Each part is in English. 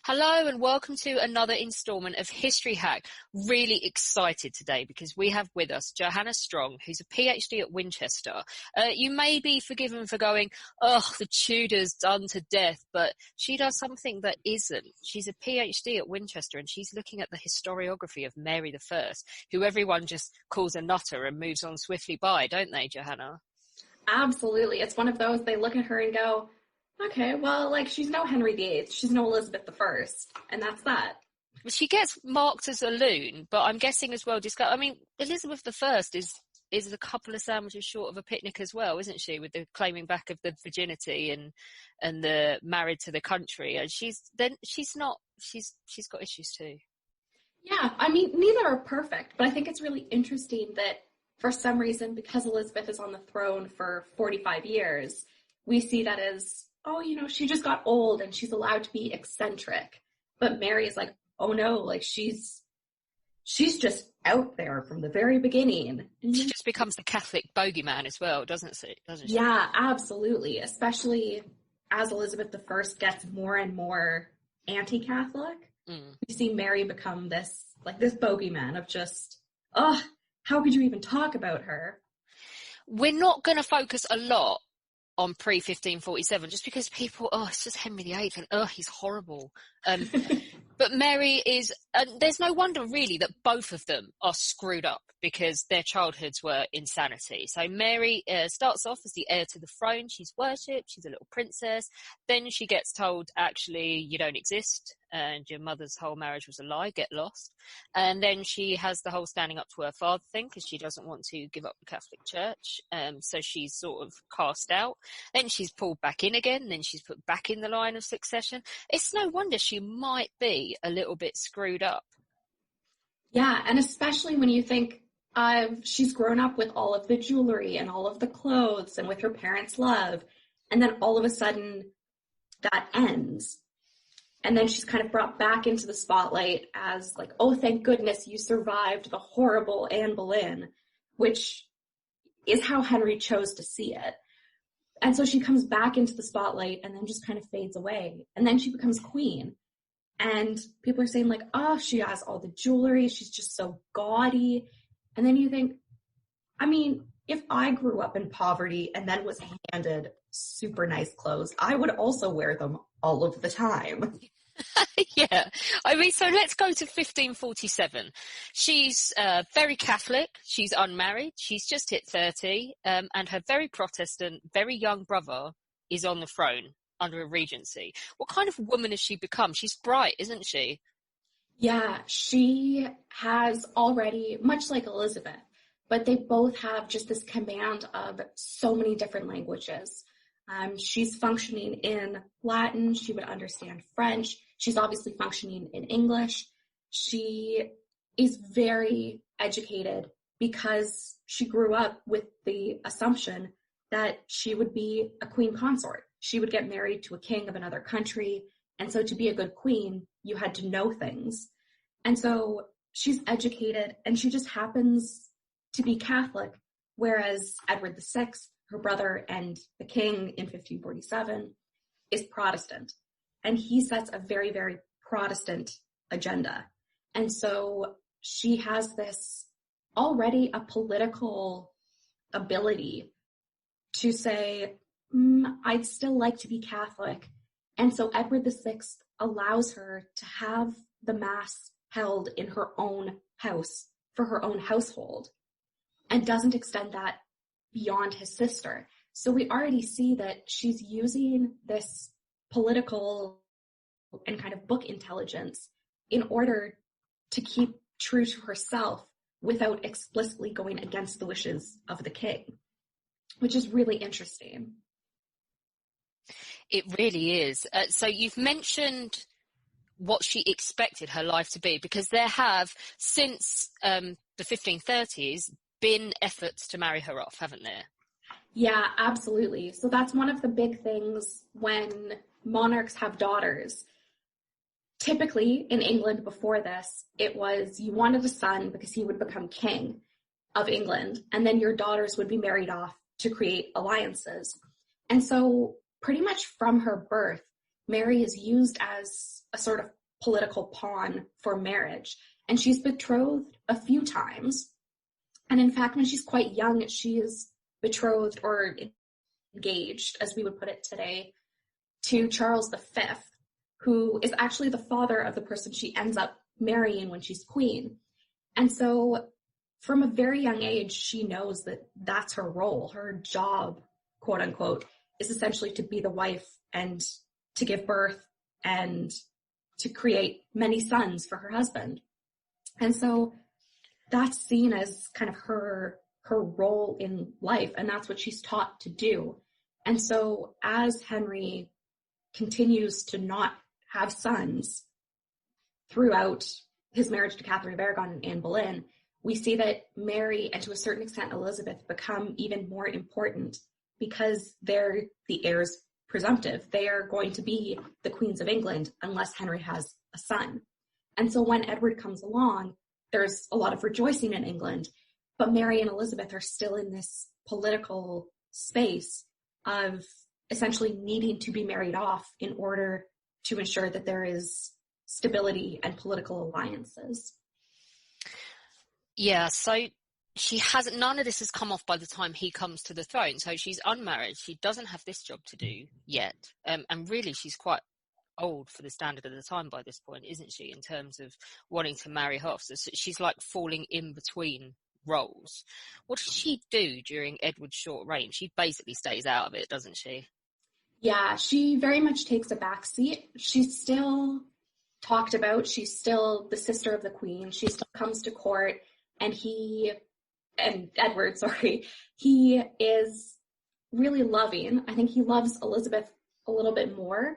Hello and welcome to another instalment of History Hack. Really excited today because we have with us Johanna Strong, who's a PhD at Winchester. You may be forgiven for going, oh, the Tudors done to death, but she does something that isn't. She's a PhD at Winchester and she's looking at the historiography of Mary I, who everyone just calls a nutter and moves on swiftly by, don't they, Johanna? Absolutely. It's one of those, they look at her and go, okay, well, she's no Henry VIII, she's no Elizabeth I, and that's that. She gets marked as a loon, but I'm guessing as well, Elizabeth I is a couple of sandwiches short of a picnic as well, isn't she, with the claiming back of the virginity and the married to the country, and she's got issues too. Yeah, neither are perfect, but I think it's really interesting that for some reason, because Elizabeth is on the throne for 45 years, we see that as, she just got old and she's allowed to be eccentric. But Mary is like, oh no, she's just out there from the very beginning. She just becomes the Catholic bogeyman as well, doesn't she? Yeah, absolutely. Especially as Elizabeth I gets more and more anti-Catholic, we see Mary become this bogeyman of just, how could you even talk about her? We're not going to focus a lot on pre-1547, just because people, it's just Henry VIII, and he's horrible. But Mary is, there's no wonder really that both of them are screwed up because their childhoods were insanity. So Mary starts off as the heir to the throne. She's worshipped. She's a little princess. Then she gets told, actually, you don't exist and your mother's whole marriage was a lie, get lost. And then she has the whole standing up to her father thing because she doesn't want to give up the Catholic Church. So she's sort of cast out. Then she's pulled back in again. Then she's put back in the line of succession. It's no wonder she might be a little bit screwed up. Yeah, and especially when you think she's grown up with all of the jewelry and all of the clothes and with her parents' love, and then all of a sudden that ends. And then she's kind of brought back into the spotlight as oh, thank goodness you survived the horrible Anne Boleyn, which is how Henry chose to see it. And so she comes back into the spotlight and then just kind of fades away. And then she becomes queen. And people are saying she has all the jewelry. She's just so gaudy. And then you think, if I grew up in poverty and then was handed super nice clothes, I would also wear them all of the time. Yeah. So let's go to 1547. She's very Catholic. She's unmarried. She's just hit 30. And her very Protestant, very young brother is on the throne under a regency. What kind of woman has she become? She's bright, isn't she? Yeah, she has already, much like Elizabeth, but they both have just this command of so many different languages. She's functioning in Latin. She would understand French. She's obviously functioning in English. She is very educated because she grew up with the assumption that she would be a queen consort. She would get married to a king of another country. And so to be a good queen, you had to know things. And so she's educated and she just happens to be Catholic, whereas Edward VI, her brother and the king in 1547, is Protestant. And he sets a very, very Protestant agenda. And so she has this already a political ability to say, I'd still like to be Catholic. And so Edward VI allows her to have the Mass held in her own house for her own household and doesn't extend that beyond his sister. So we already see that she's using this political and kind of book intelligence in order to keep true to herself without explicitly going against the wishes of the king, which is really interesting. It really is. So you've mentioned what she expected her life to be, because there have, since the 1530s, been efforts to marry her off, haven't there? Yeah, absolutely. So that's one of the big things when monarchs have daughters. Typically, in England before this, it was you wanted a son because he would become king of England, and then your daughters would be married off to create alliances. And so pretty much from her birth, Mary is used as a sort of political pawn for marriage. And she's betrothed a few times. And in fact, when she's quite young, she is betrothed or engaged, as we would put it today, to Charles V, who is actually the father of the person she ends up marrying when she's queen. And so from a very young age, she knows that that's her role. Her job, quote unquote, is essentially to be the wife and to give birth and to create many sons for her husband. And so that's seen as kind of her role in life, and that's what she's taught to do. And so as Henry continues to not have sons throughout his marriage to Catherine of Aragon and Anne Boleyn, we see that Mary and to a certain extent Elizabeth become even more important because they're the heirs presumptive. They are going to be the queens of England unless Henry has a son. And so when Edward comes along, there's a lot of rejoicing in England, but Mary and Elizabeth are still in this political space of essentially needing to be married off in order to ensure that there is stability and political alliances. Yeah, so she hasn't, none of this has come off by the time he comes to the throne. So she's unmarried. She doesn't have this job to do yet. And really, she's quite old for the standard of the time by this point, isn't she, in terms of wanting to marry off? So she's like falling in between roles. What does she do during Edward's short reign? She basically stays out of it, doesn't she? Yeah, she very much takes a back seat. She's still talked about. She's still the sister of the queen. She still comes to court, and Edward, he is really loving. I think he loves Elizabeth a little bit more.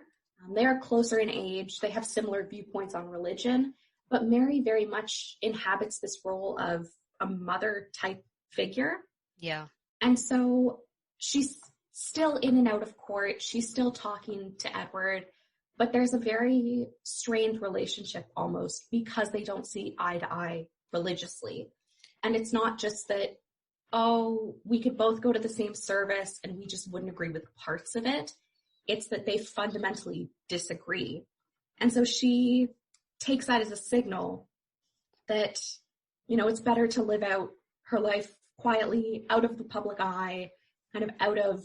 They are closer in age. They have similar viewpoints on religion, but Mary very much inhabits this role of a mother type figure. Yeah. And so she's still in and out of court. She's still talking to Edward, but there's a very strained relationship almost because they don't see eye to eye religiously. And it's not just that, oh, we could both go to the same service and we just wouldn't agree with parts of it. It's that they fundamentally disagree. And so she takes that as a signal that, you know, it's better to live out her life quietly, out of the public eye, kind of out of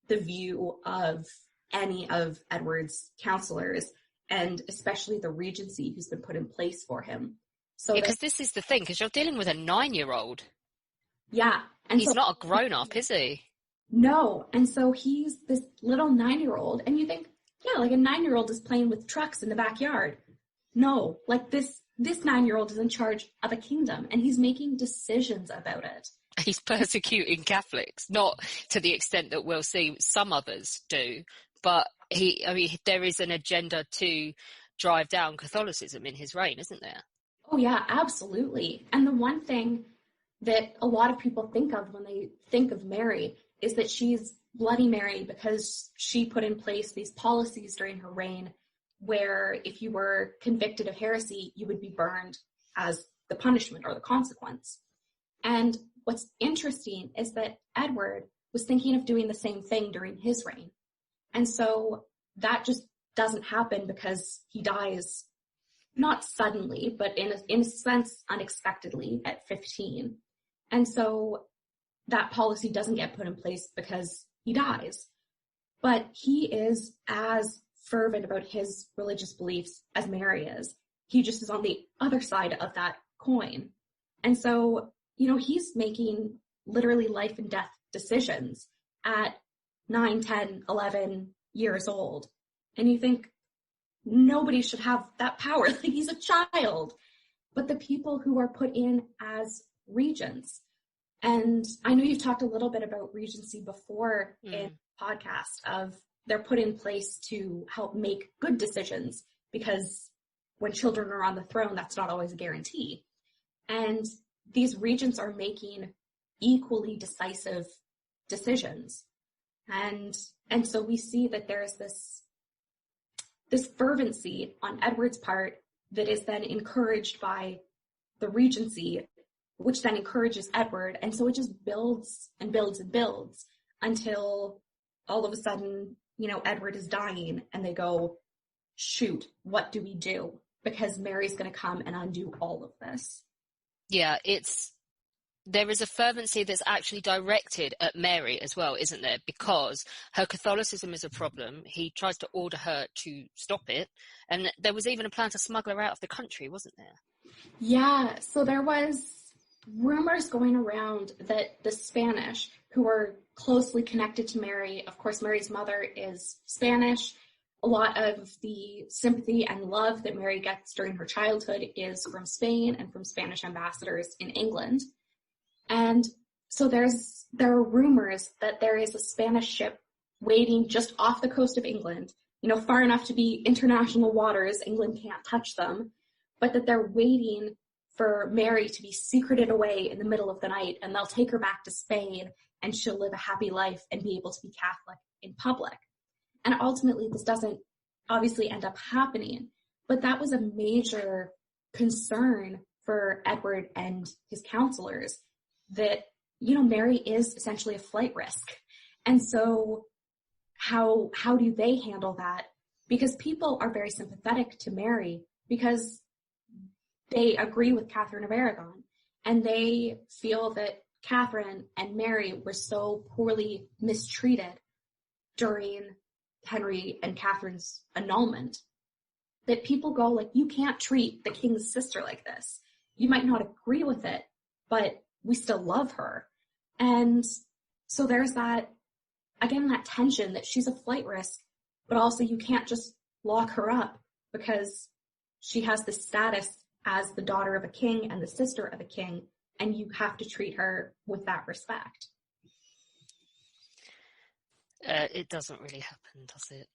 the view of any of Edward's counselors, and especially the regency who's been put in place for him. So because this is the thing, because you're dealing with a 9-year-old. Yeah. And he's not a grown-up, is he? No. And so he's this little 9-year-old, and you think, yeah, like a 9-year-old is playing with trucks in the backyard. No, like this 9-year-old is in charge of a kingdom, and he's making decisions about it. He's persecuting Catholics, not to the extent that we'll see some others do, but there is an agenda to drive down Catholicism in his reign, isn't there? Oh yeah, absolutely. And the one thing that a lot of people think of when they think of Mary is that she's Bloody Mary because she put in place these policies during her reign where if you were convicted of heresy, you would be burned as the punishment or the consequence. And what's interesting is that Edward was thinking of doing the same thing during his reign. And so that just doesn't happen because he dies not suddenly, but in a sense unexpectedly at 15. And so that policy doesn't get put in place because he dies. But he is as fervent about his religious beliefs as Mary is. He just is on the other side of that coin. And so, you know, he's making literally life and death decisions at 9, 10, 11 years old. And you think nobody should have that power. Like, he's a child. But the people who are put in as regents, and I know you've talked a little bit about regency before in the podcast of they're put in place to help make good decisions because when children are on the throne, that's not always a guarantee. And these regents are making equally decisive decisions. And so we see that there's this fervency on Edward's part that is then encouraged by the regency, which then encourages Edward. And so it just builds and builds and builds until all of a sudden, you know, Edward is dying and they go, shoot, what do we do? Because Mary's going to come and undo all of this. Yeah, there is a fervency that's actually directed at Mary as well, isn't there? Because her Catholicism is a problem. He tries to order her to stop it. And there was even a plan to smuggle her out of the country, wasn't there? Yeah, so there was rumors going around that the Spanish, who are closely connected to Mary, of course, Mary's mother is Spanish. A lot of the sympathy and love that Mary gets during her childhood is from Spain and from Spanish ambassadors in England. And so there are rumors that there is a Spanish ship waiting just off the coast of England, far enough to be international waters, England can't touch them, but that they're waiting for Mary to be secreted away in the middle of the night, and they'll take her back to Spain, and she'll live a happy life and be able to be Catholic in public. And ultimately, this doesn't obviously end up happening, but that was a major concern for Edward and his counselors, that, Mary is essentially a flight risk. And so how do they handle that? Because people are very sympathetic to Mary because they agree with Catherine of Aragon, and they feel that Catherine and Mary were so poorly mistreated during Henry and Catherine's annulment that people go like, you can't treat the king's sister like this. You might not agree with it, but we still love her. And so there's that tension that she's a flight risk, but also you can't just lock her up because she has the status as the daughter of a king and the sister of a king, and you have to treat her with that respect. It doesn't really happen, does it?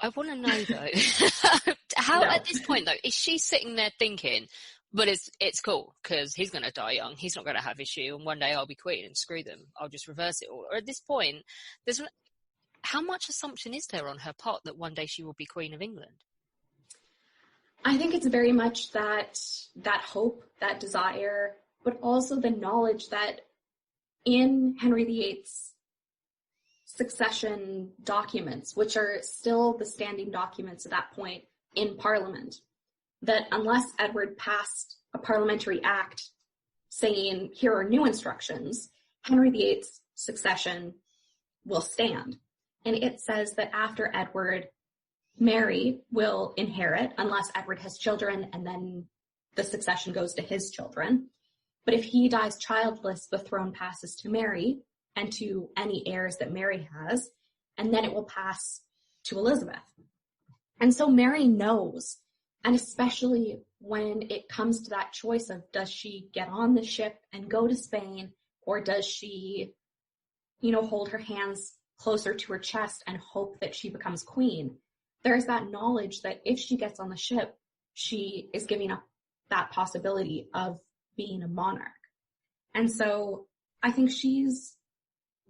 I want to know, though, how at this point, though, is she sitting there thinking, but it's cool, because he's going to die young, he's not going to have issue, and one day I'll be queen, and screw them, I'll just reverse it all? Or at this point, how much assumption is there on her part that one day she will be Queen of England? I think it's very much that hope, that desire, but also the knowledge that in Henry VIII's succession documents, which are still the standing documents at that point in Parliament, that unless Edward passed a parliamentary act saying, here are new instructions, Henry VIII's succession will stand. And it says that after Edward, Mary will inherit unless Edward has children, and then the succession goes to his children. But if he dies childless, the throne passes to Mary and to any heirs that Mary has, and then it will pass to Elizabeth. And so Mary knows, and especially when it comes to that choice of, does she get on the ship and go to Spain, or does she, hold her hands closer to her chest and hope that she becomes queen? There's that knowledge that if she gets on the ship, she is giving up that possibility of being a monarch. And so I think she's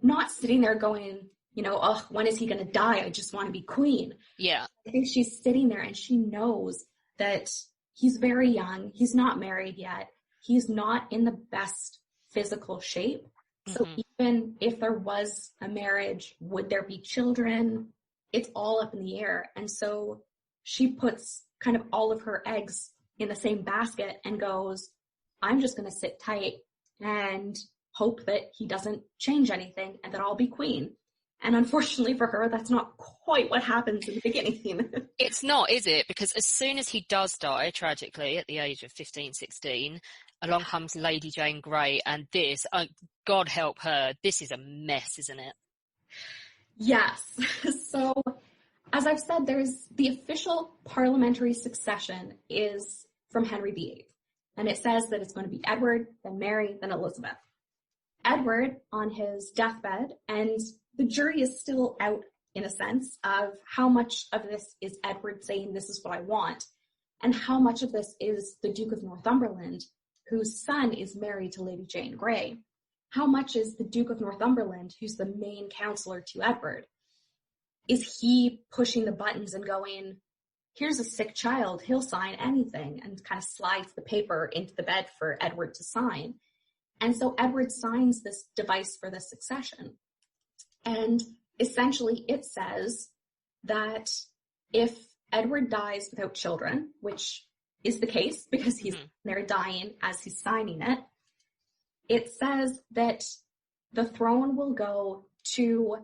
not sitting there going, oh, when is he going to die? I just want to be queen. Yeah. I think she's sitting there and she knows that he's very young. He's not married yet. He's not in the best physical shape. So even if there was a marriage, would there be children? It's all up in the air. And so she puts kind of all of her eggs in the same basket and goes, I'm just going to sit tight and hope that he doesn't change anything and that I'll be queen. And unfortunately for her, that's not quite what happens in the beginning. It's not, is it? Because as soon as he does die, tragically, at the age of 15, 16, along comes Lady Jane Grey, and this, God help her, this is a mess, isn't it? Yes. So, as I've said, there's the official parliamentary succession is from Henry VIII. And it says that it's going to be Edward, then Mary, then Elizabeth. Edward on his deathbed, and the jury is still out in a sense of how much of this is Edward saying, this is what I want, and how much of this is the Duke of Northumberland, whose son is married to Lady Jane Grey. How much is the Duke of Northumberland, who's the main counselor to Edward? Is he pushing the buttons and going, here's a sick child, he'll sign anything, and kind of slides the paper into the bed for Edward to sign? And so Edward signs this device for the succession. And essentially it says that if Edward dies without children, which is the case because he's there dying as he's signing it. It says that the throne will go to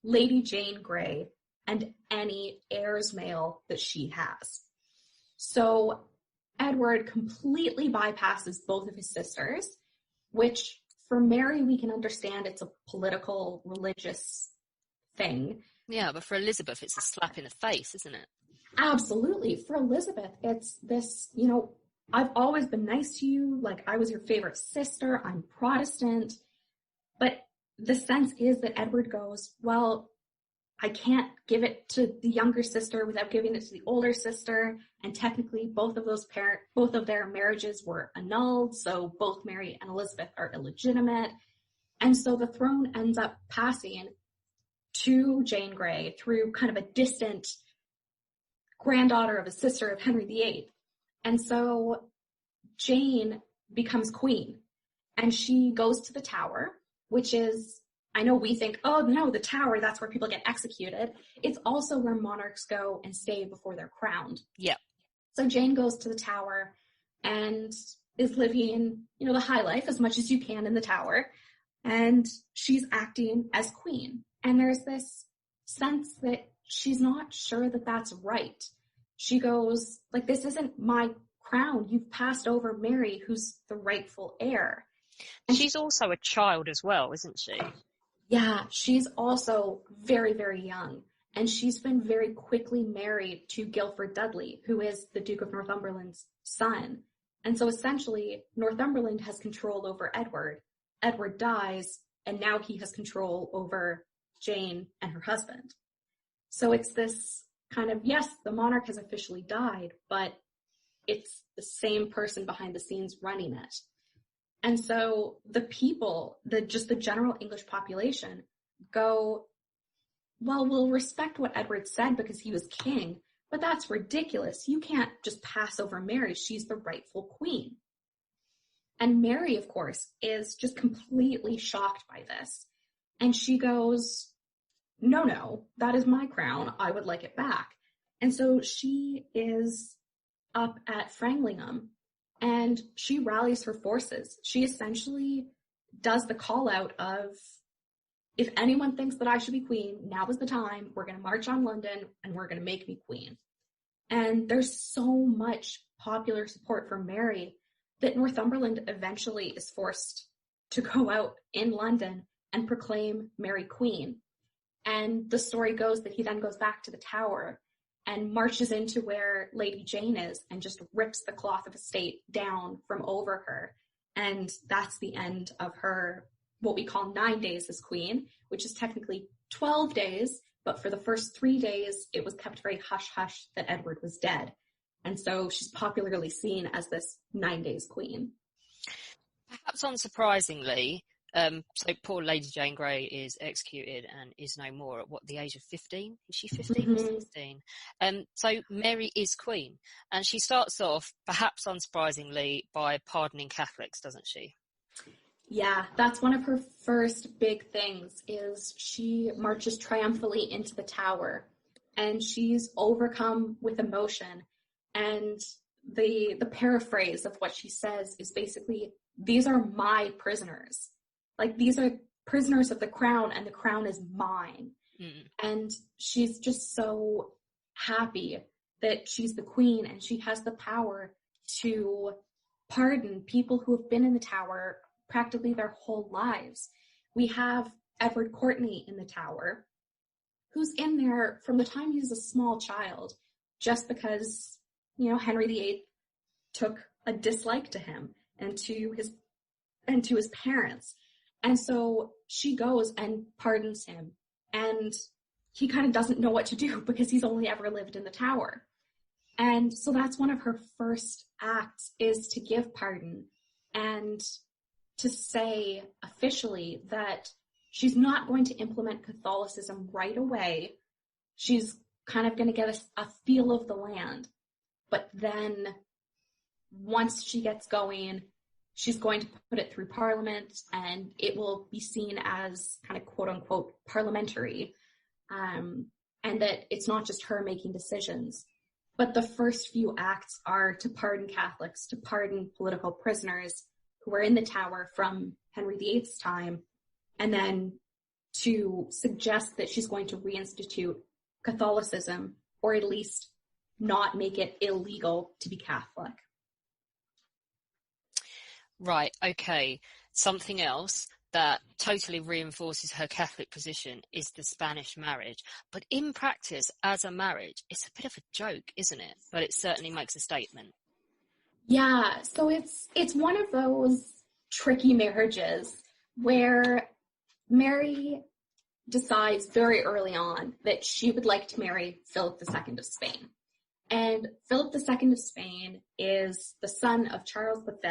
Lady Jane Grey and any heirs male that she has. So Edward completely bypasses both of his sisters, which for Mary we can understand it's a political, religious thing. Yeah, but for Elizabeth it's a slap in the face, isn't it? Absolutely. For Elizabeth, it's this, you know, I've always been nice to you, like I was your favorite sister, I'm Protestant. But the sense is that Edward goes, well, I can't give it to the younger sister without giving it to the older sister. And technically both of their marriages were annulled. So both Mary and Elizabeth are illegitimate. And so the throne ends up passing to Jane Grey through kind of a distant granddaughter of a sister of Henry VIII. And so Jane becomes queen and she goes to the Tower, which is, I know we think, oh no, the Tower, that's where people get executed. It's also where monarchs go and stay before they're crowned. Yeah. So Jane goes to the Tower and is living, you know, the high life as much as you can in the Tower. And she's acting as queen. And there's this sense that she's not sure that that's right. She goes, like, this isn't my crown. You've passed over Mary, who's the rightful heir. And she's also a child as well, isn't she? Yeah, she's also very, very young. And she's been very quickly married to Guilford Dudley, who is the Duke of Northumberland's son. And so essentially, Northumberland has control over Edward. Edward dies, and now he has control over Jane and her husband. So it's this kind of, yes, the monarch has officially died, but it's the same person behind the scenes running it. And so the people, just the general English population go, well, we'll respect what Edward said because he was king, but that's ridiculous. You can't just pass over Mary. She's the rightful queen. And Mary, of course, is just completely shocked by this. And she goes, no, that is my crown. I would like it back. And so she is up at Framlingham and she rallies her forces. She essentially does the call out of, if anyone thinks that I should be queen, now is the time. We're going to march on London and we're going to make me queen. And there's so much popular support for Mary that Northumberland eventually is forced to go out in London and proclaim Mary queen. And the story goes that he then goes back to the Tower and marches into where Lady Jane is and just rips the cloth of estate down from over her. And that's the end of her, what we call 9 days as queen, which is technically 12 days. But for the first 3 days, it was kept very hush-hush that Edward was dead. And so she's popularly seen as this 9 days queen. Perhaps unsurprisingly, so poor Lady Jane Grey is executed and is no more at the age of 15? Is she 15 or 16? So Mary is queen. And she starts off, perhaps unsurprisingly, by pardoning Catholics, doesn't she? Yeah, that's one of her first big things, is she marches triumphantly into the Tower. And she's overcome with emotion. And the paraphrase of what she says is basically, these are my prisoners. Like, these are prisoners of the crown and the crown is mine. And she's just so happy that she's the queen and she has the power to pardon people who have been in the Tower practically their whole lives. We have Edward Courtenay in the Tower, who's in there from the time he was a small child, just because, you know, Henry VIII took a dislike to him and to his parents. And so she goes and pardons him. And he kind of doesn't know what to do because he's only ever lived in the Tower. And so that's one of her first acts, is to give pardon and to say officially that she's not going to implement Catholicism right away. She's kind of going to get a feel of the land. But then once she gets going, she's going to put it through Parliament and it will be seen as kind of quote unquote parliamentary. And that it's not just her making decisions. But the first few acts are to pardon Catholics, to pardon political prisoners who were in the Tower from Henry VIII's time, and then to suggest that she's going to reinstitute Catholicism, or at least not make it illegal to be Catholic. Right, okay. Something else that totally reinforces her Catholic position is the Spanish marriage. But in practice, as a marriage, it's a bit of a joke, isn't it? But it certainly makes a statement. Yeah, so it's one of those tricky marriages where Mary decides very early on that she would like to marry Philip II of Spain. And Philip II of Spain is the son of Charles V,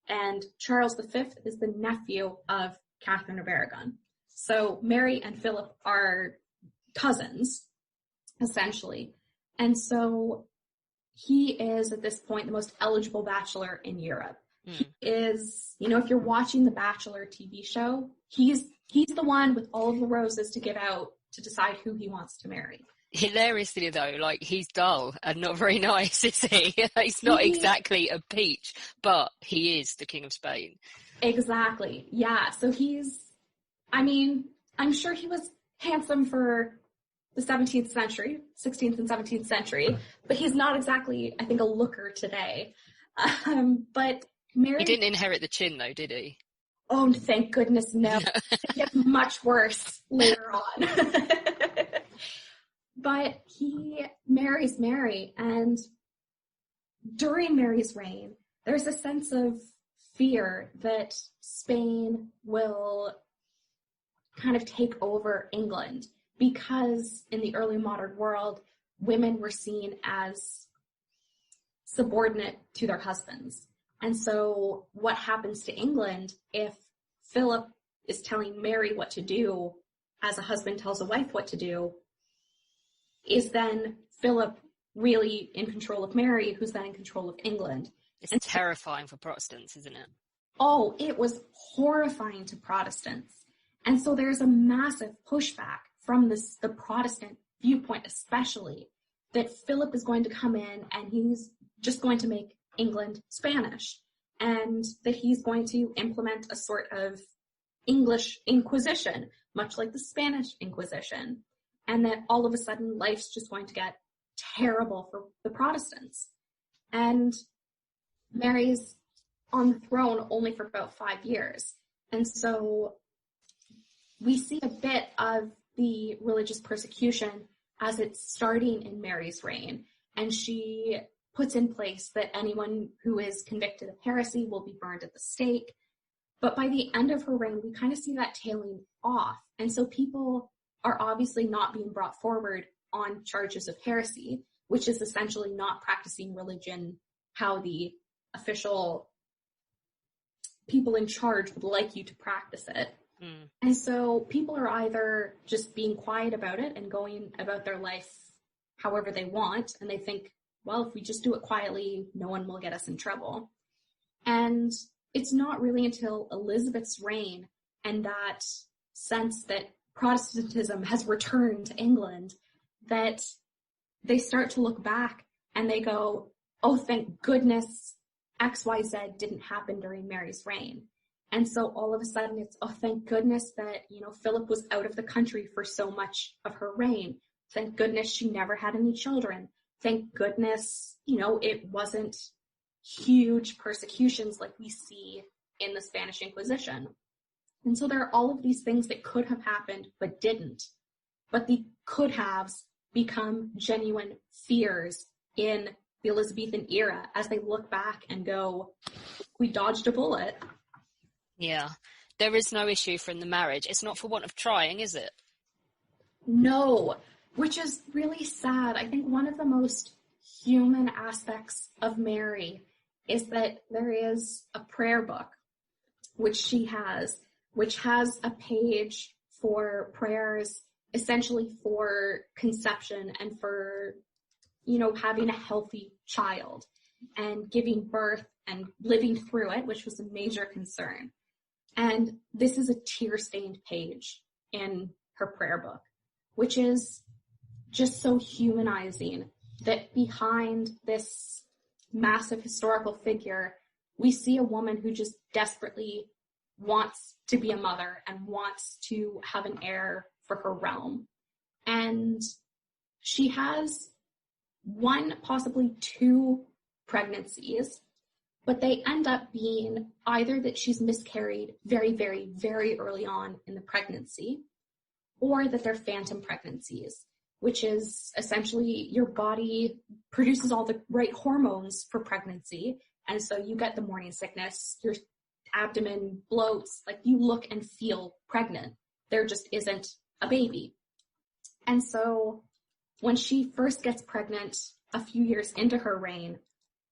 and Charles V is the nephew of Catherine of Aragon. So Mary and Philip are cousins, essentially. And so he is, at this point, the most eligible bachelor in Europe. He is, if you're watching the Bachelor TV show, he's the one with all of the roses to give out to decide who he wants to marry. Hilariously, though, he's dull and not very nice, is he? He's not exactly a peach, but he is the King of Spain. Exactly. Yeah. So I'm sure he was handsome for the 17th century, 16th and 17th century, but he's not exactly, I think, a looker today. But Mary... He didn't inherit the chin, though, did he? Oh, thank goodness, no. It gets much worse later on. But he marries Mary, and during Mary's reign, there's a sense of fear that Spain will kind of take over England, because in the early modern world, women were seen as subordinate to their husbands. And so what happens to England if Philip is telling Mary what to do, as a husband tells a wife what to do? Is then Philip really in control of Mary, who's then in control of England? It's terrifying for Protestants, isn't it? Oh, it was horrifying to Protestants. And so there's a massive pushback from the Protestant viewpoint, especially, that Philip is going to come in and he's just going to make England Spanish, and that he's going to implement a sort of English Inquisition, much like the Spanish Inquisition, and that all of a sudden life's just going to get terrible for the Protestants. And Mary's on the throne only for about 5 years. And so we see a bit of the religious persecution as it's starting in Mary's reign. And she puts in place that anyone who is convicted of heresy will be burned at the stake. But by the end of her reign, we kind of see that tailing off. And so people are obviously not being brought forward on charges of heresy, which is essentially not practicing religion how the official people in charge would like you to practice it. And so people are either just being quiet about it and going about their life however they want, and they think, well, if we just do it quietly, no one will get us in trouble. And it's not really until Elizabeth's reign and that sense that Protestantism has returned to England that they start to look back and they go, oh, thank goodness XYZ didn't happen during Mary's reign. And so all of a sudden it's, oh, thank goodness that, Philip was out of the country for so much of her reign. Thank goodness she never had any children. Thank goodness, it wasn't huge persecutions like we see in the Spanish Inquisition. And so there are all of these things that could have happened but didn't. But the could-haves become genuine fears in the Elizabethan era as they look back and go, we dodged a bullet. Yeah. There is no issue from the marriage. It's not for want of trying, is it? No, which is really sad. I think one of the most human aspects of Mary is that there is a prayer book, which she has, which has a page for prayers essentially for conception and for, having a healthy child and giving birth and living through it, which was a major concern. And this is a tear-stained page in her prayer book, which is just so humanizing that behind this massive historical figure, we see a woman who just desperately wants to be a mother and wants to have an heir for her realm. And she has one, possibly two pregnancies, but they end up being either that she's miscarried very, very, very early on in the pregnancy, or that they're phantom pregnancies, which is essentially your body produces all the right hormones for pregnancy. And so you get the morning sickness, your abdomen bloats, like you look and feel pregnant. There just isn't a baby. And so when she first gets pregnant a few years into her reign,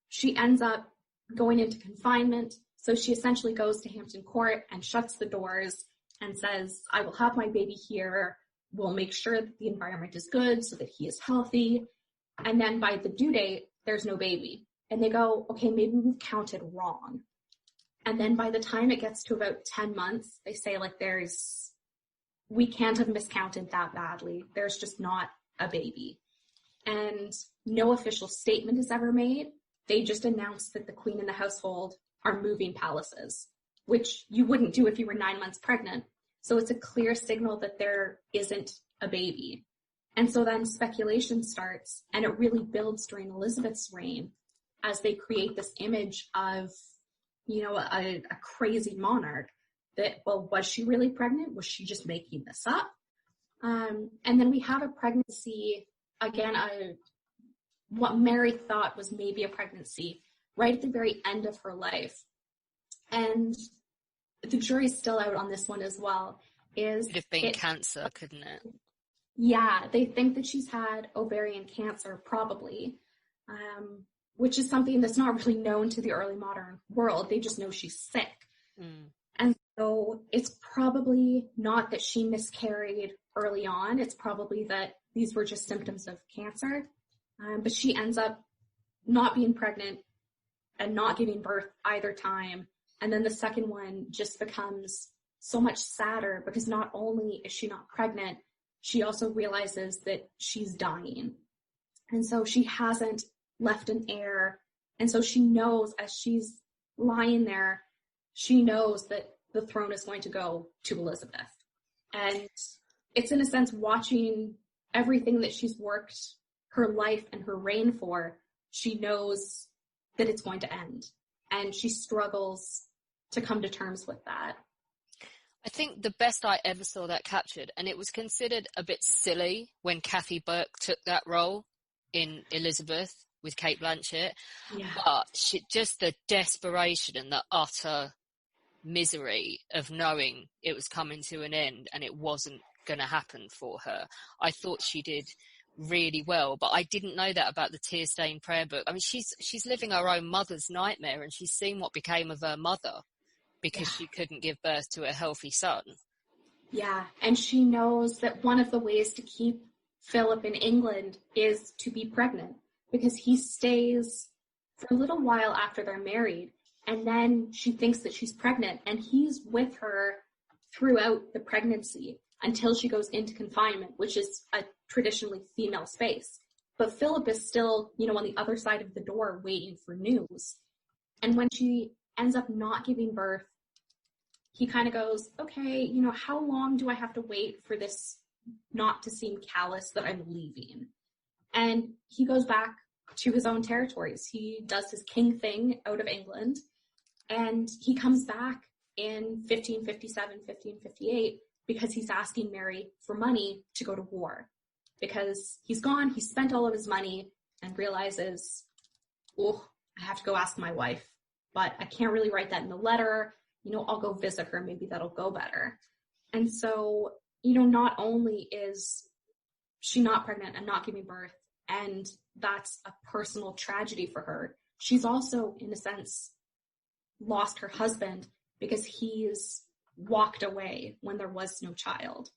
she ends up going into confinement. So she essentially goes to Hampton Court and shuts the doors and says, I will have my baby here. We'll make sure that the environment is good so that he is healthy. And then by the due date, there's no baby. And they go, okay, maybe we've counted wrong. And then by the time it gets to about 10 months, they say like we can't have miscounted that badly. There's just not a baby. And no official statement is ever made. They just announce that the queen and the household are moving palaces, which you wouldn't do if you were 9 months pregnant. So it's a clear signal that there isn't a baby. And so then speculation starts, and it really builds during Elizabeth's reign as they create this image of, a crazy monarch that, well, was she really pregnant? Was she just making this up? And then we have a pregnancy, again, what Mary thought was maybe a pregnancy right at the very end of her life. And the jury's still out on this one as well. Could have been cancer, couldn't it? Yeah, they think that she's had ovarian cancer, probably, which is something that's not really known to the early modern world. They just know she's sick. And so it's probably not that she miscarried early on. It's probably that these were just symptoms of cancer. But she ends up not being pregnant and not giving birth either time. And then the second one just becomes so much sadder because not only is she not pregnant, she also realizes that she's dying. And so she hasn't left an heir. And so she knows as she's lying there, she knows that the throne is going to go to Elizabeth. And it's in a sense watching everything that she's worked her life and her reign for. She knows that it's going to end. And she struggles to come to terms with that. I think the best I ever saw that captured, and it was considered a bit silly when Kathy Burke took that role in Elizabeth with Cate Blanchett, but just the desperation and the utter misery of knowing it was coming to an end and it wasn't going to happen for her. I thought she did really well, but I didn't know that about the tear-stained prayer book. I mean, she's living her own mother's nightmare, and she's seen what became of her mother because she couldn't give birth to a healthy son. Yeah, and she knows that one of the ways to keep Philip in England is to be pregnant, because he stays for a little while after they're married, and then she thinks that she's pregnant, and he's with her throughout the pregnancy until she goes into confinement, which is a traditionally female space. But Philip is still, on the other side of the door waiting for news. And when she ends up not giving birth, he kind of goes, okay, how long do I have to wait for this not to seem callous that I'm leaving? And he goes back to his own territories. He does his king thing out of England, and he comes back in 1557, 1558, because he's asking Mary for money to go to war. Because he's gone, he's spent all of his money, and realizes, I have to go ask my wife, but I can't really write that in the letter. I'll go visit her, maybe that'll go better. And so, not only is she not pregnant and not giving birth, and that's a personal tragedy for her, she's also, in a sense, lost her husband because he's walked away when there was no child.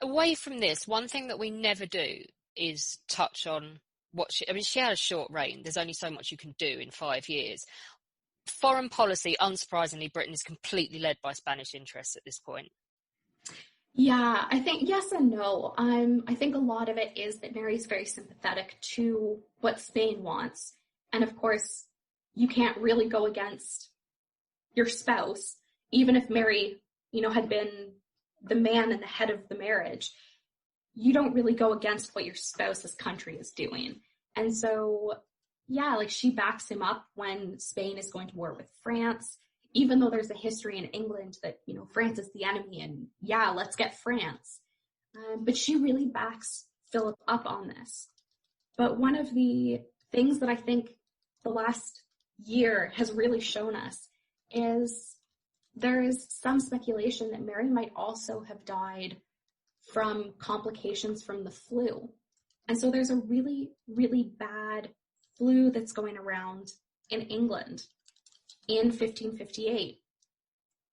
Away from this, one thing that we never do is touch on she had a short reign. There's only so much you can do in 5 years. Foreign policy, unsurprisingly, Britain is completely led by Spanish interests at this point. Yeah, I think yes and no. I think a lot of it is that Mary's very sympathetic to what Spain wants. And of course, you can't really go against your spouse, even if Mary, had been the man and the head of the marriage. You don't really go against what your spouse's country is doing. And so, yeah, like she backs him up when Spain is going to war with France, even though there's a history in England that, France is the enemy and yeah, let's get France. But she really backs Philip up on this. But one of the things that I think the last year has really shown us is there is some speculation that Mary might also have died from complications from the flu. And so there's a really, really bad flu that's going around in England in 1558.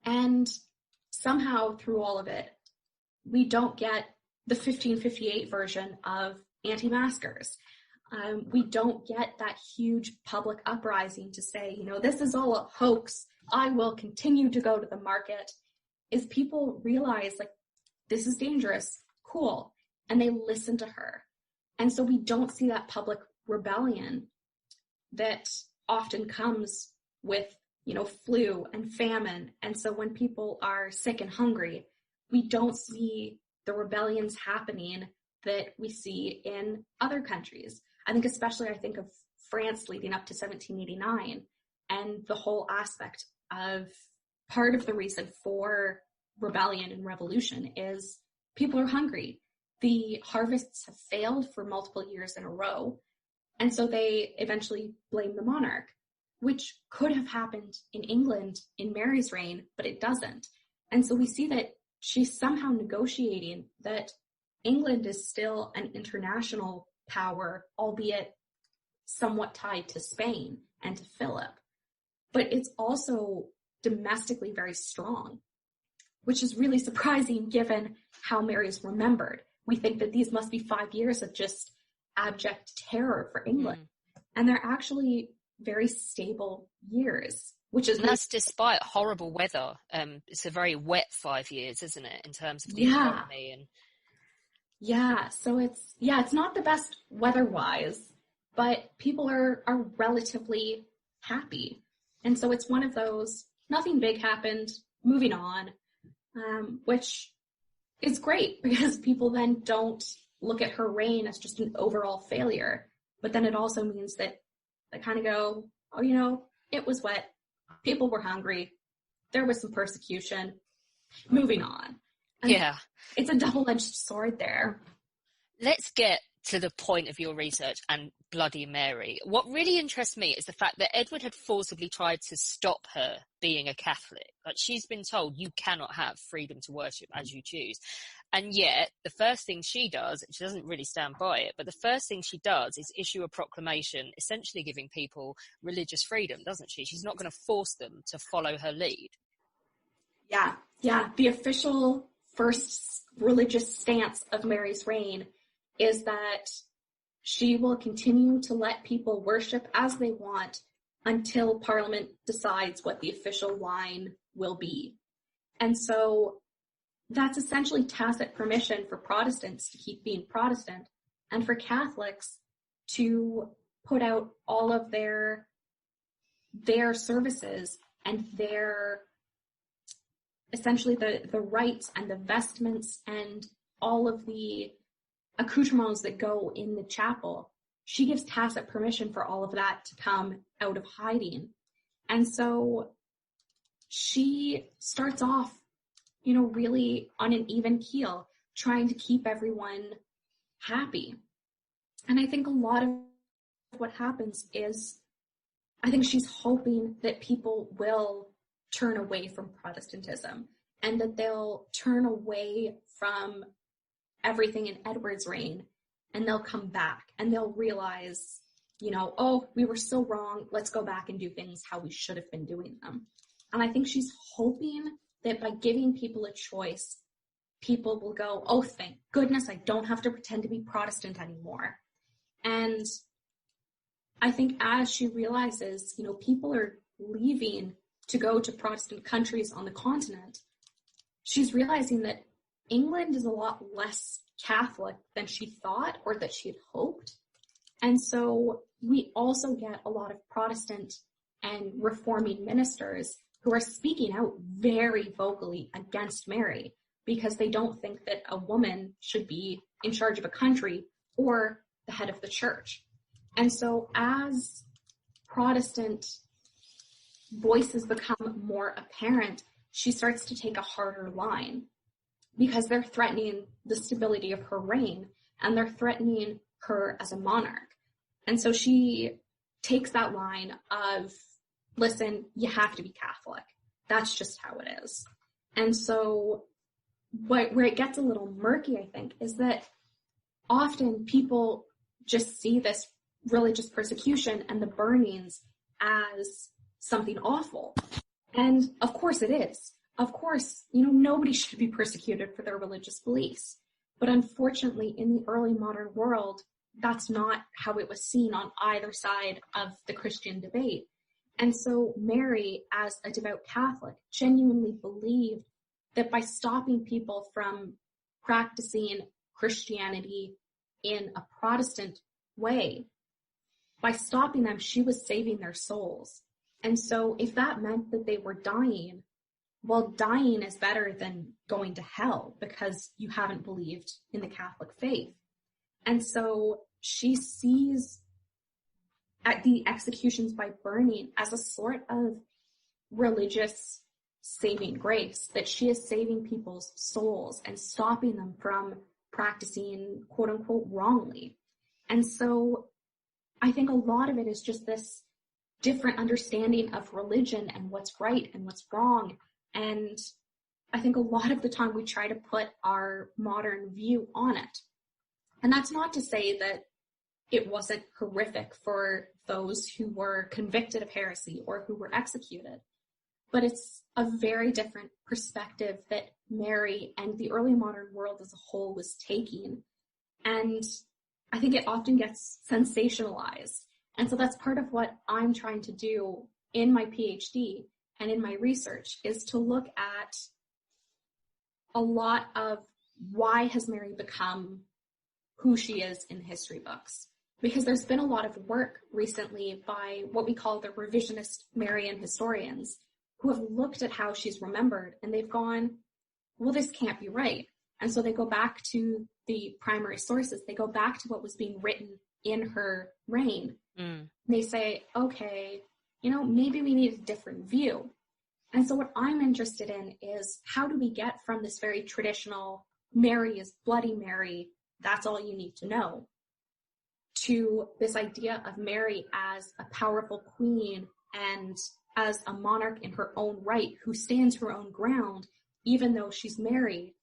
And somehow through all of it, we don't get the 1558 version of anti-maskers. We don't get that huge public uprising to say, this is all a hoax. I will continue to go to the market. Is people realize, like, this is dangerous, cool, and they listen to her. And so we don't see that public rebellion that often comes with, flu and famine. And so when people are sick and hungry, we don't see the rebellions happening that we see in other countries. I think of France leading up to 1789 and the whole aspect of part of the reason for rebellion and revolution is people are hungry. The harvests have failed for multiple years in a row. And so they eventually blame the monarch, which could have happened in England in Mary's reign, but it doesn't. And so we see that she's somehow negotiating that England is still an international power, albeit somewhat tied to Spain and to Philip. But it's also domestically very strong, which is really surprising given how Mary's remembered. We think that these must be 5 years of just abject terror for England. And they're actually very stable years, which is... And that's despite horrible weather. It's a very wet 5 years, isn't it, in terms of the economy? And yeah, so it's not the best weather-wise, but people are relatively happy. And so it's one of those, nothing big happened, moving on, which is great because people then don't look at her reign as just an overall failure. But then it also means that they kind of go, oh, it was wet. People were hungry. There was some persecution. Moving on. And yeah. It's a double-edged sword there. Let's get to the point of your research and Bloody Mary. What really interests me is the fact that Edward had forcibly tried to stop her being a Catholic. Like, she's been told you cannot have freedom to worship as you choose. And yet, the first thing she does, she doesn't really stand by it, but the first thing she does is issue a proclamation essentially giving people religious freedom, doesn't she? She's not going to force them to follow her lead. Yeah. The official first religious stance of Mary's reign is that she will continue to let people worship as they want until Parliament decides what the official line will be. And so that's essentially tacit permission for Protestants to keep being Protestant and for Catholics to put out all of their services and their essentially the rites and the vestments and all of the accoutrements that go in the chapel. She gives tacit permission for all of that to come out of hiding. And so she starts off, really on an even keel, trying to keep everyone happy. And I think a lot of what happens is, I think she's hoping that people will turn away from Protestantism and that they'll turn away from everything in Edward's reign and they'll come back and they'll realize, oh, we were so wrong. Let's go back and do things how we should have been doing them. And I think she's hoping that by giving people a choice, people will go, oh, thank goodness, I don't have to pretend to be Protestant anymore. And I think as she realizes, people are leaving to go to Protestant countries on the continent, she's realizing that England is a lot less Catholic than she thought or that she had hoped. And so we also get a lot of Protestant and reforming ministers who are speaking out very vocally against Mary because they don't think that a woman should be in charge of a country or the head of the church. And so as Protestant voices become more apparent, she starts to take a harder line because they're threatening the stability of her reign and they're threatening her as a monarch. And so she takes that line of, listen, you have to be Catholic. That's just how it is. And so where it gets a little murky, I think, is that often people just see this religious persecution and the burnings as something awful. And of course it is. Of course, nobody should be persecuted for their religious beliefs. But unfortunately, in the early modern world, that's not how it was seen on either side of the Christian debate. And so Mary, as a devout Catholic, genuinely believed that by stopping people from practicing Christianity in a Protestant way, by stopping them, she was saving their souls. And so if that meant that they were dying, well, dying is better than going to hell because you haven't believed in the Catholic faith. And so she sees at the executions by burning as a sort of religious saving grace, that she is saving people's souls and stopping them from practicing quote unquote wrongly. And so I think a lot of it is just this different understanding of religion and what's right and what's wrong. And I think a lot of the time we try to put our modern view on it. And that's not to say that it wasn't horrific for those who were convicted of heresy or who were executed. But it's a very different perspective that Mary and the early modern world as a whole was taking. And I think it often gets sensationalized. And so that's part of what I'm trying to do in my PhD and in my research, is to look at a lot of why has Mary become who she is in history books. Because there's been a lot of work recently by what we call the revisionist Marian historians who have looked at how she's remembered and they've gone, well, this can't be right. And so they go back to the primary sources. They go back to what was being written in her reign. They say, okay, maybe we need a different view. And so what I'm interested in is how do we get from this very traditional Mary is Bloody Mary, that's all you need to know, to this idea of Mary as a powerful queen and as a monarch in her own right who stands her own ground, even though she's married.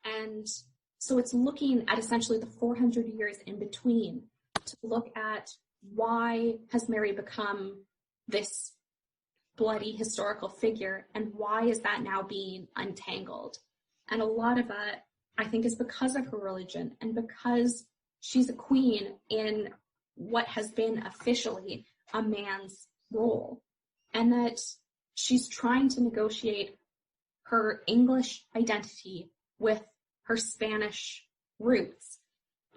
And so it's looking at essentially the 400 years in between to look at why has Mary become this bloody historical figure and why is that now being untangled? And a lot of that, I think, is because of her religion and because she's a queen in what has been officially a man's role, and that she's trying to negotiate her English identity with her Spanish roots.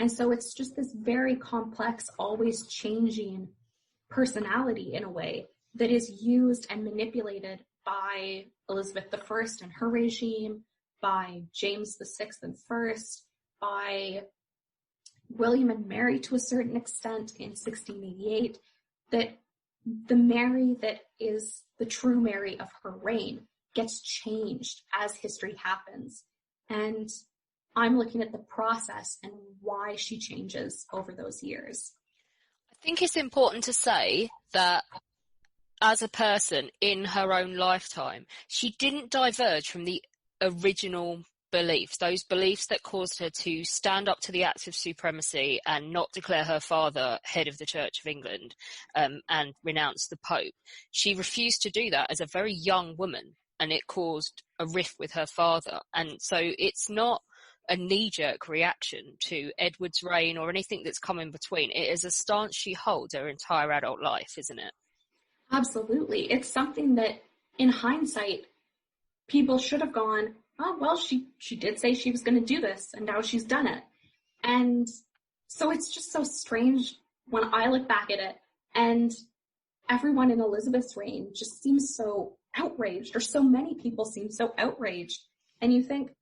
And so it's just this very complex, always changing personality in a way that is used and manipulated by Elizabeth I and her regime, by James VI and first, by William and Mary to a certain extent in 1688, that the Mary that is the true Mary of her reign gets changed as history happens. And I'm looking at the process and why she changes over those years. I think it's important to say that as a person in her own lifetime, she didn't diverge from the original beliefs, those beliefs that caused her to stand up to the Acts of Supremacy and not declare her father head of the Church of England and renounce the Pope. She refused to do that as a very young woman, and it caused a rift with her father. And so it's not a knee-jerk reaction to Edward's reign or anything that's come in between. It is a stance she holds her entire adult life, isn't it? Absolutely. It's something that, in hindsight, people should have gone, oh, well, she did say she was going to do this, and now she's done it. And so it's just so strange when I look back at it, and everyone in Elizabeth's reign just seems so outraged, or so many people seem so outraged. And you think,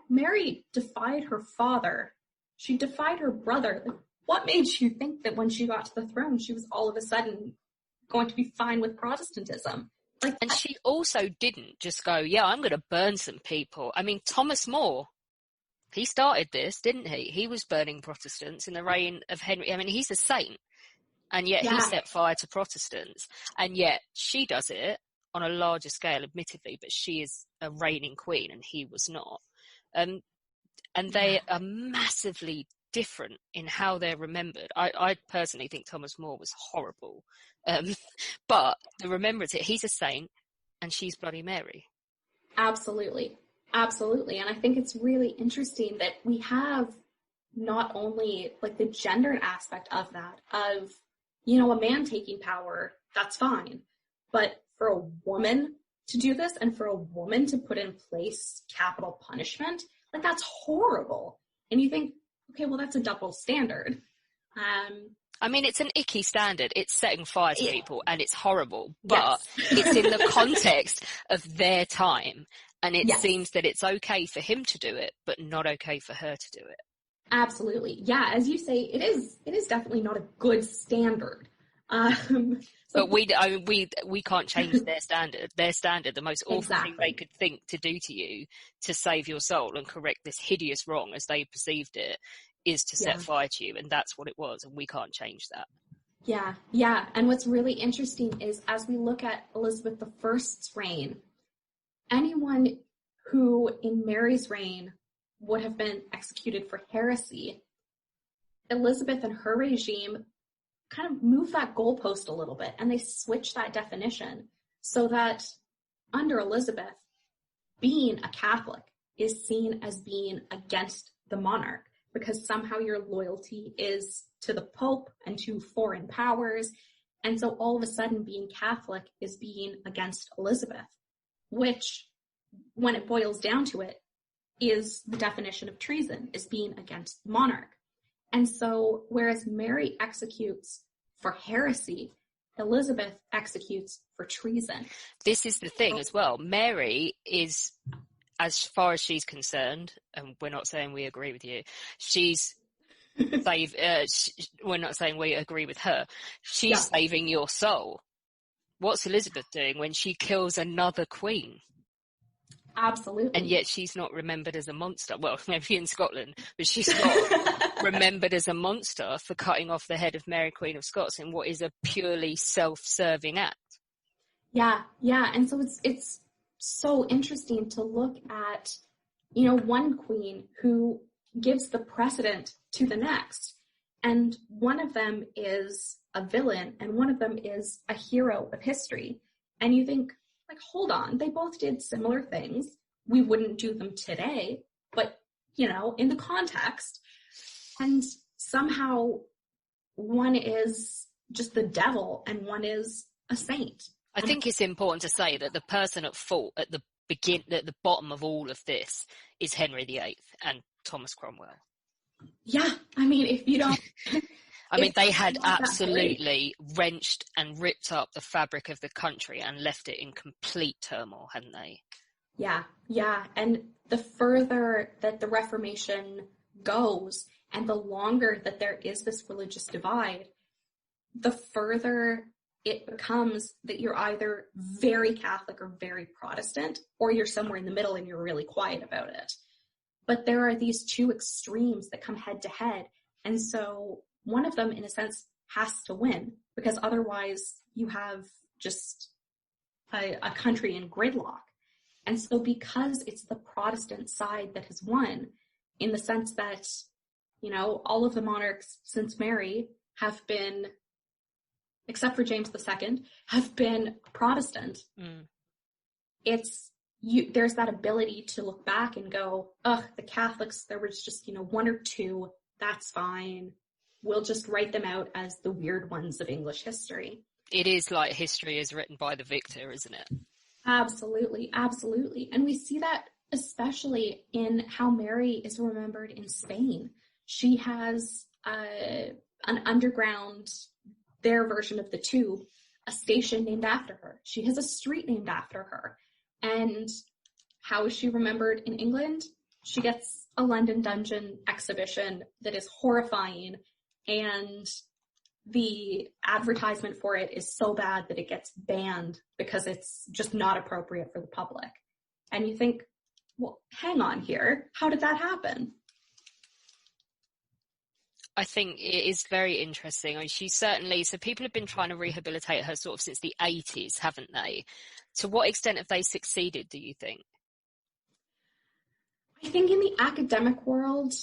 Mary defied her father. She defied her brother. Like, what made you think that when she got to the throne, she was all of a sudden going to be fine with Protestantism? And she also didn't just go, yeah, I'm going to burn some people. I mean, Thomas More, he started this, didn't he? He was burning Protestants in the reign of Henry. I mean, he's a saint, and yet he set fire to Protestants. And yet she does it on a larger scale, admittedly, but she is a reigning queen and he was not. And they are massively different in how they're remembered. I personally think Thomas More was horrible. But the remembrance, he's a saint and she's Bloody Mary. Absolutely. Absolutely. And I think it's really interesting that we have not only like the gender aspect of that, of, a man taking power, that's fine. But for a woman to do this and for a woman to put in place capital punishment, like that's horrible. And you think, okay, well, that's a double standard. I mean, it's an icky standard. It's setting fire to people and it's horrible, but it's in the context of their time. And it seems that it's okay for him to do it, but not okay for her to do it. Absolutely. Yeah, as you say, it is definitely not a good standard. But we can't change their standard. Their standard, the most awful thing they could think to do to you to save your soul and correct this hideous wrong as they perceived it, is to set fire to you, and that's what it was, and we can't change that. Yeah. And what's really interesting is as we look at Elizabeth I's reign, anyone who in Mary's reign would have been executed for heresy, Elizabeth and her regime kind of move that goalpost a little bit, and they switch that definition so that under Elizabeth, being a Catholic is seen as being against the monarch, because somehow your loyalty is to the Pope and to foreign powers. And so all of a sudden being Catholic is being against Elizabeth, which, when it boils down to it, is the definition of treason, is being against the monarch. And so whereas Mary executes for heresy, Elizabeth executes for treason. This is the thing as well. Mary is, as far as she's concerned, and we're not saying we agree with you, she's we're not saying we agree with her. She's saving your soul. What's Elizabeth doing when she kills another queen? Absolutely. And yet she's not remembered as a monster. Well, maybe in Scotland, but she's not remembered as a monster for cutting off the head of Mary, Queen of Scots, in what is a purely self-serving act. Yeah. And so it's so interesting to look at, one queen who gives the precedent to the next. And one of them is a villain and one of them is a hero of history. And you think, like, hold on, they both did similar things. We wouldn't do them today, but, in the context. And somehow one is just the devil and one is a saint. I think it's important to say that the person at fault at the bottom of all of this is Henry VIII and Thomas Cromwell. Yeah, I mean, if you don't... they had absolutely wrenched and ripped up the fabric of the country and left it in complete turmoil, hadn't they? Yeah. And the further that the Reformation goes and the longer that there is this religious divide, the further it becomes that you're either very Catholic or very Protestant, or you're somewhere in the middle and you're really quiet about it. But there are these two extremes that come head to head. And so one of them, in a sense, has to win, because otherwise you have just a country in gridlock. And so because it's the Protestant side that has won, in the sense that, all of the monarchs since Mary have been, except for James II, have been Protestant. There's that ability to look back and go, the Catholics, there was just, one or two, that's fine. We'll just write them out as the weird ones of English history. It is like history is written by the victor, isn't it? Absolutely. And we see that especially in how Mary is remembered in Spain. She has an underground, their version of the tube, a station named after her. She has a street named after her. And how is she remembered in England? She gets a London Dungeon exhibition that is horrifying, and the advertisement for it is so bad that it gets banned because it's just not appropriate for the public. And you think, well, hang on here. How did that happen? I think it is very interesting. I mean, so people have been trying to rehabilitate her sort of since the 80s, haven't they? To what extent have they succeeded, do you think? I think in the academic world,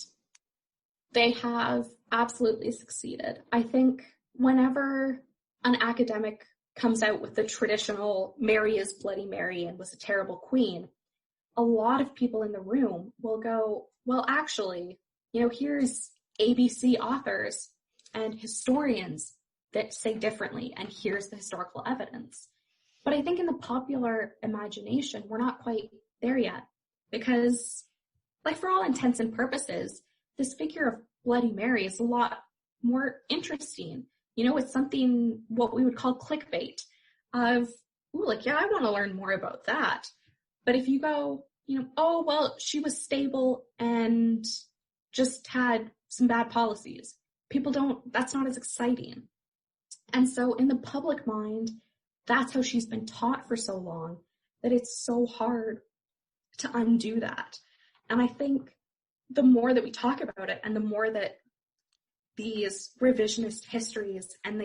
they have absolutely succeeded. I think whenever an academic comes out with the traditional Mary is Bloody Mary and was a terrible queen, a lot of people in the room will go, well, actually, here's ABC authors and historians that say differently, and here's the historical evidence. But I think in the popular imagination, we're not quite there yet, because, like, for all intents and purposes, this figure of Bloody Mary is a lot more interesting. It's something what we would call clickbait of, I want to learn more about that. But if you go, oh, well, she was stable and just had some bad policies, that's not as exciting. And so in the public mind, that's how she's been taught for so long, that it's so hard to undo that. And I think the more that we talk about it, and the more that these revisionist histories and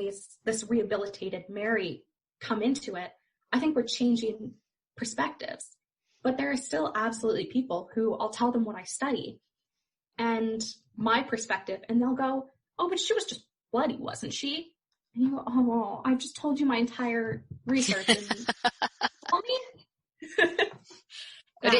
this rehabilitated Mary come into it, I think we're changing perspectives. But there are still absolutely people who I'll tell them what I study and my perspective, and they'll go, oh, but she was just bloody, wasn't she? And you go, oh, I've just told you my entire research. And tell me? But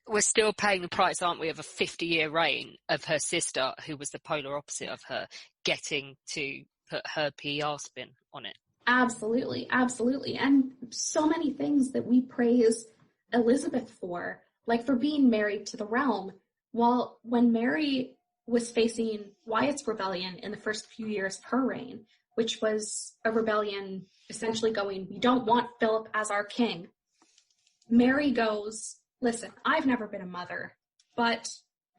we're still paying the price, aren't we, of a 50-year reign of her sister, who was the polar opposite of her, getting to put her PR spin on it. Absolutely, absolutely. And so many things that we praise Elizabeth for, like for being married to the realm. Well, when Mary was facing Wyatt's rebellion in the first few years of her reign, which was a rebellion essentially going, we don't want Philip as our king, Mary goes, listen, I've never been a mother, but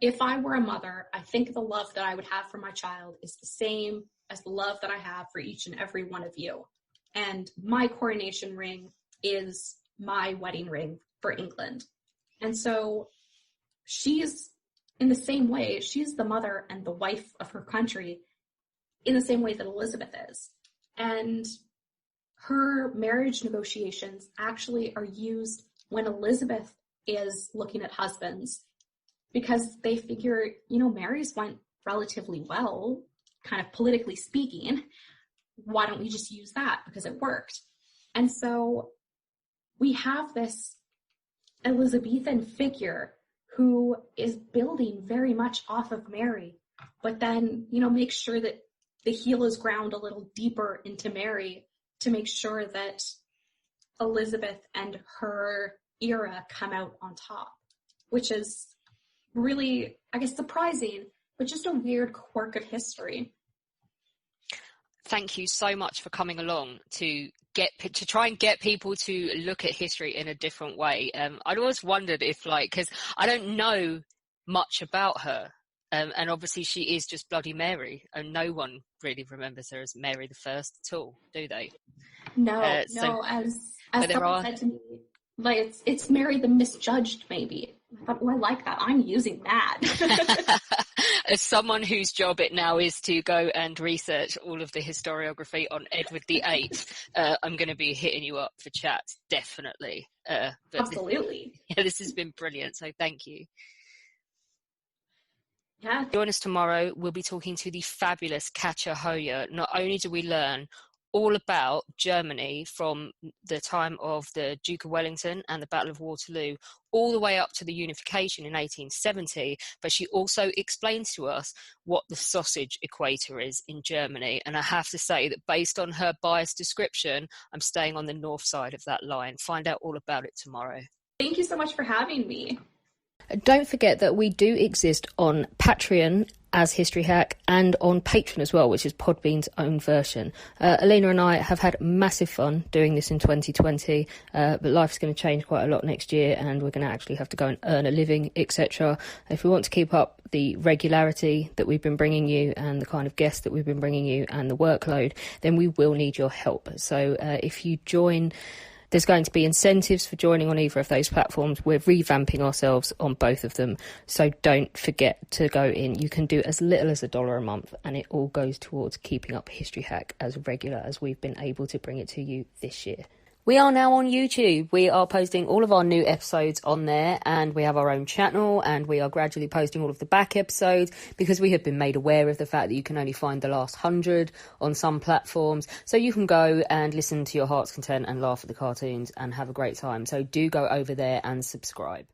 if I were a mother, I think the love that I would have for my child is the same as the love that I have for each and every one of you. And my coronation ring is my wedding ring for England. And so she's, in the same way, she's the mother and the wife of her country in the same way that Elizabeth is. And her marriage negotiations actually are used when Elizabeth is looking at husbands, because they figure, Mary's went relatively well, kind of politically speaking. Why don't we just use that? Because it worked. And so we have this Elizabethan figure who is building very much off of Mary, but then, make sure that the heel is ground a little deeper into Mary to make sure that Elizabeth and her era come out on top, which is really, I guess, surprising, but just a weird quirk of history. Thank you so much for coming along to try and get people to look at history in a different way. I'd always wondered if, because I don't know much about her, and obviously she is just Bloody Mary, and no one really remembers her as Mary the First at all, do they? No, as someone said to me, it's Mary the Misjudged, maybe. I thought, I like that. I'm using that. As someone whose job it now is to go and research all of the historiography on Edward VIII, I'm going to be hitting you up for chats, definitely. Absolutely. This has been brilliant, so thank you. Yeah. Join us tomorrow. We'll be talking to the fabulous Katja Hoyer. Not only do we learn all about Germany from the time of the Duke of Wellington and the Battle of Waterloo all the way up to the unification in 1870, but she also explains to us what the sausage equator is in Germany. And I have to say that based on her biased description, I'm staying on the north side of that line. Find out all about it tomorrow. Thank you so much for having me. Don't forget that we do exist on Patreon as History Hack and on Patreon as well, which is Podbean's own version. Alina and I have had massive fun doing this in 2020, but life's going to change quite a lot next year and we're going to actually have to go and earn a living, etc. If we want to keep up the regularity that we've been bringing you and the kind of guests that we've been bringing you and the workload, then we will need your help. So if you join... There's going to be incentives for joining on either of those platforms. We're revamping ourselves on both of them. So don't forget to go in. You can do as little as $1 a month, and it all goes towards keeping up History Hack as regular as we've been able to bring it to you this year. We are now on YouTube. We are posting all of our new episodes on there, and we have our own channel, and we are gradually posting all of the back episodes because we have been made aware of the fact that you can only find the last 100 on some platforms. So you can go and listen to your heart's content and laugh at the cartoons and have a great time. So do go over there and subscribe.